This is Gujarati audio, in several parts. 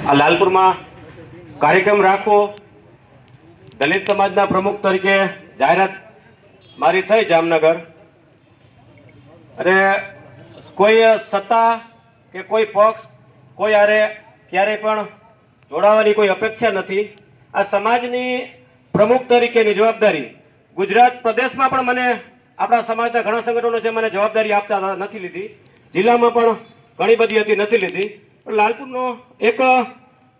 આ લાલપુરમાં કાર્યક્રમ રાખવો, દલિત સમાજના પ્રમુખ તરીકે જાહેરાત મારી થઈ જામનગર, અને કોઈ સત્તા કે કોઈ પક્ષ કોઈ આરે ક્યારેય પણ જોડાવાની કોઈ અપેક્ષા નથી. આ સમાજની પ્રમુખ તરીકેની જવાબદારી ગુજરાત પ્રદેશમાં પણ મને આપણા સમાજના ઘણા સંગઠનો છે મને જવાબદારી આપતા નથી લીધી, જિલ્લામાં પણ ઘણી બધી હતી નથી લીધી. પણ લાલપુરનો એક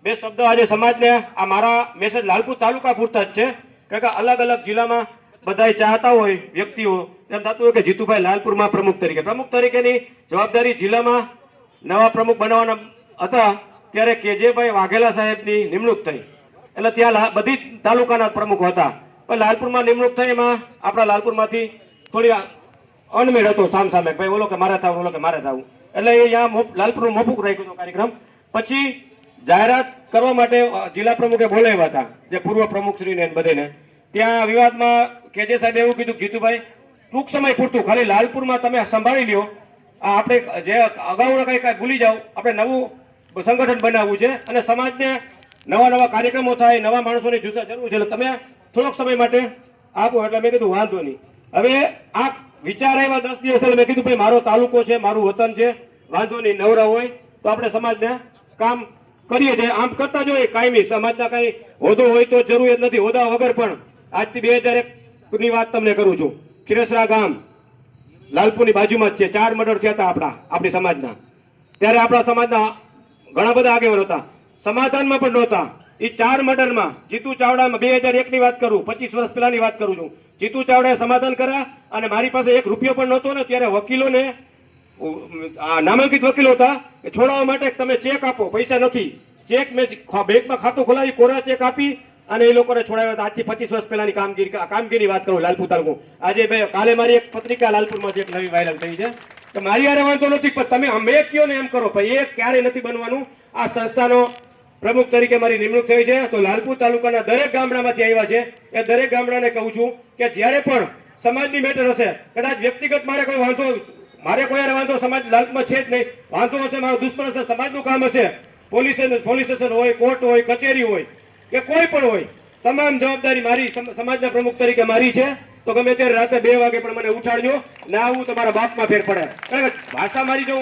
બે શબ્દ આજે સમાજને, આ મારા મેસેજ લાલપુર તાલુકા પૂરતા જ છે, કારણ કે અલગ અલગ જિલ્લામાં બધાય ચાહતા હોય વ્યક્તિઓ તેમ થતું હોય કે જીતુભાઈ લાલપુરમાં પ્રમુખ તરીકેની જવાબદારી જિલ્લામાં નવા પ્રમુખ બનાવવાના હતા ત્યારે કેજેભાઈ વાઘેલા સાહેબની નિમણૂક થઈ, એટલે ત્યાં બધી તાલુકાના પ્રમુખ હતા. પણ લાલપુરમાં નિમણૂક થઈ એમાં આપણા લાલપુરમાંથી થોડી અણમેળ હતો સામસામે, ભાઈ બોલો કે મારે થવું, બોલો કે મારે થવું, એટલે એ અહીંયા લાલપુરનું મોફૂક રાખ્યું હતું કાર્યક્રમ. પછી જાહેરાત કરવા માટે જિલ્લા પ્રમુખે બોલાવ્યા હતા, જે પૂર્વ પ્રમુખશ્રીને બધેને. ત્યાં વિવાદમાં કેજે સાહેબે એવું કીધું, જીતુભાઈ ટૂંક સમય પૂરતું ખાલી લાલપુરમાં તમે સંભાળી લ્યો, આપણે જે અગાઉના કંઈ ભૂલી જાઓ, આપણે નવું સંગઠન બનાવવું છે અને સમાજને નવા કાર્યક્રમો થાય, નવા માણસોની જરૂર છે, એટલે તમે થોડોક સમય માટે આપો. એટલે મેં કીધું વાંધો નહીં. હવે આ વિચાર આવ્યા 10 દિવસ એટલે મેં કીધું ભાઈ મારો તાલુકો છે, મારું વતન છે, વાંધો નહીં, નવરા હોય તો આપણે સમાજને કામ કરીએ છીએ, આમ કરતા જોઈએ કાયમી. સમાજના કઈ હોદ્દો હોય તો જરૂરિયાત નથી, હોદ્દા વગર પણ આજથી 2001 ની વાત તમને કરું છું, ખીરસરા ગામ લાલપુરની બાજુમાં જ છે, 4 મર્ડર થયા હતા આપણી સમાજના. ત્યારે આપણા સમાજના ઘણા બધા આગેવાનો હતા, સમાધાનમાં પણ નહોતા. એ 4 મર્ડરમાં જીતુ ચાવડામાં 2001 ની વાત કરું, 25 વર્ષ પહેલાની વાત કરું છું, જીતુ ચાવડાએ સમાધાન કર્યા અને મારી પાસે 1 રૂપિયો પણ નહોતો ને ત્યારે વકીલોને, નામાંકિત વકીલો હતા, છોડાવવા માટે તમે ચેક આપો, પૈસા નથી, ચેક મેં બેંકમાં ખાતું ખોલાવી, કોરા ચેક આપી અને એ લોકોને છોડાવ્યા હતા. આજથી 25 વર્ષ પહેલાની કામગીરી વાત કરું લાલપુર તાલુકો. આજે કાલે મારી એક પત્રિકા લાલપુરમાં જે એક નવી વાયરલ થઈ છે કે મારી યારે વાંધો નથી, પણ તમે અમે કયો ને એમ કરો, ભાઈ એ ક્યારેય નથી બનવાનું. આ સંસ્થાનો પ્રમુખ તરીકે મારી નિમણૂક થઈ છે, તો લાલપુર તાલુકાના દરેક ગામડામાંથી આવ્યા છે, એ દરેક ગામડાને કહું છું કે જ્યારે પણ સમાજની મેટર હશે, કદાચ વ્યક્તિગત મારે કોઈ વાંધો, મારે કોઈ યારે વાંધો સમાજ લાલપુરમાં છે જ નહીં, વાંધો હશે, મારો દુશ્મન હશે, સમાજનું કામ હશે, પોલીસ સ્ટેશન હોય, કોર્ટ હોય, કચેરી હોય કે કોઈ પણ હોય, તમામ જવાબદારી મારી સમાજના પ્રમુખ તરીકે મારી છે. તો ગમે ત્યારે રાતે 2 વાગે પણ મને ઉઠાડજો, ના આવું તો મારા બાપમાં ફેર પડે. કારણ કે ભાષા મારી જો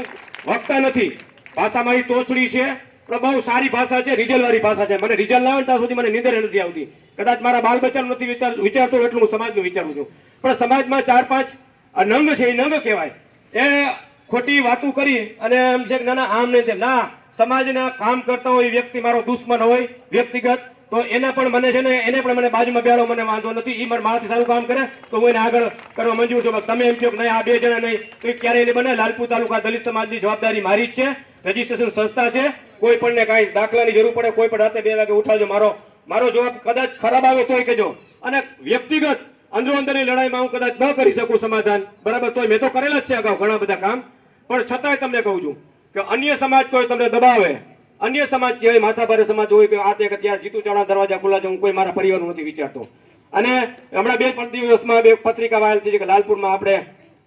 વખતા નથી, ભાષા મારી તોછડી છે, પણ બહુ સારી ભાષા છે, રિઝલ વાળી ભાષા છે. મને રિઝલ ના આવે ત્યાં સુધી મને નીંદર નથી આવતી. કદાચ મારા બાળ બચ્ચાનું નથી વિચારતો એટલું હું સમાજનું વિચારું છું. પણ સમાજમાં 4-5 નંગ છે, એ નંગ કહેવાય. એ ખોટી વાતો કરી અને એમ છે કે ના આમ નહીં તેમ ના, સમાજના કામ કરતા હોય વ્યક્તિ મારો દુશ્મન હોય વ્યક્તિગત, તો એને પણ મને છે ને, એને પણ મને બાજુમાં બેહાડો, મને વાંધો નથી. એ મારાથી સારું કામ કરે તો હું એને આગળ કરવા મંજૂર છું. તમે એમ કહો કે નહીં આ 2 જણા નહીં, તો ક્યારેય નહીં બને. લાલપુર તાલુકા દલિત સમાજની જવાબદારી મારી જ છે, રજીસ્ટ્રેશન સંસ્થા છે. કોઈ પણને કાંઈ દાખલાની જરૂર પડે, કોઈ પણ રાતે 2 વાગે ઉઠાવજો. મારો જવાબ કદાચ ખરાબ આવે તોય કહેજો. અને વ્યક્તિગત અંદરો અંદરની લડાઈમાં હું કદાચ ન કરી શકું સમાધાન, બરાબર, તોય મેં તો કરેલા જ છે અગાઉ ઘણા બધા કામ, પણ છતાંય તમને કહું છું કે અન્ય સમાજ કોઈ તમને દબાવે, અન્ય સમાજ કહેવાય, માથાભારે સમાજ હોય કે આ તે, ત્યારે જીતુ ચાવડા દરવાજા ખુલ્લા છે, હું કોઈ મારા પરિવારનું નથી વિચારતો. અને હમણાં 2 દિવસમાં 2 પત્રિકા વાયરલ થઈ છે કે લાલપુરમાં આપણે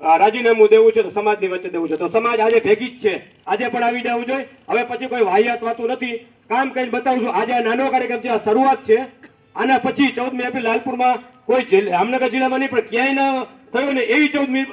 રાજીનામું દેવું છે, તો સમાજની વચ્ચે દેવું છે. તો સમાજ આજે ભેગી જ છે, આજે પણ આવી જવું જોઈએ. હવે પછી કોઈ વાહિયાત વાતું નથી, કામ કરીને બતાવું છું. આજે આ નાનો કાર્યક્રમ છે, આ શરૂઆત છે. આના પછી 14મી એપ્રિલ લાલપુરમાં કોઈ જામનગર જિલ્લામાં નહીં પણ ક્યાંય ન થયું ને એવી 14મી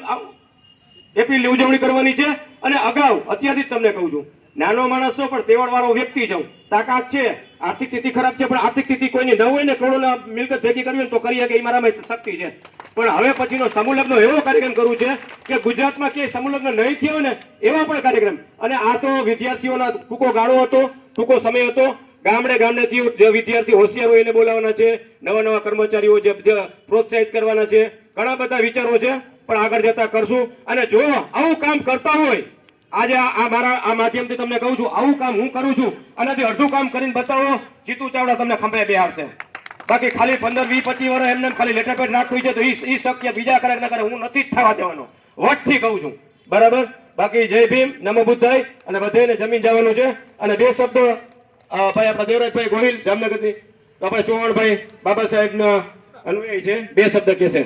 એપ્રિલની ઉજવણી કરવાની છે. અને અગાઉ અત્યારથી જ તમને કહું છું, નાનો માણસ છો પણ તેવડ વાળો વ્યક્તિ છું, તાકાત છે, આર્થિક સ્થિતિ ખરાબ છે, પણ આર્થિક સ્થિતિ કોઈની ન હોય ને, કરોડોના મિલકત ભેગી કરવી હોય તો કરી શકે, એ મારામાં શક્તિ છે. પણ હવે પછીનો સમૂહ લગ્ન એવો કાર્યક્રમ કરવું છે કે ગુજરાતમાં ક્યાંય સમૂહ લગ્ન નહીં થયો ને એવા પણ કાર્યક્રમ. અને આ તો વિદ્યાર્થીઓના ટૂંકો ગાળો હતો, ટૂંકો સમય હતો. ગામડેથી જે વિદ્યાર્થી હોશિયાર હોય એને બોલાવવાના છે, નવા કર્મચારીઓ જે પ્રોત્સાહિત કરવાના છે, ઘણા બધા વિચારો છે, પણ આગળ જતા કરશું. અને જો આવું કામ કરતા હોય, આજે આ માધ્યમથી તમને કહું છું, આવું કામ હું કરું છું, આનાથી અડધું કામ કરીને બતાવો, જીતુ ચાવડા તમને ખંભે બેહાડશે. બાકી ખાલી 15, 20, 25 વર્ષ એમને ખાલી લેટર પેડ રાખવી છે તો એ શક્ય, બીજા કરે ના કરે, હું નથી જ થવા દેવાનો, વટથી કહું છું, બરાબર. બાકી જય ભીમ, નમો બુદ્ધાય, અને બધાને જમીન જવાનું છે. અને 2 શબ્દો ભાઈ આપણા દેવરાજભાઈ ગોહિલ જામનગરથી, તો આપણે ચૌહાણભાઈ બાબા સાહેબના અનુયાયી છે, 2 શબ્દ કહેશે.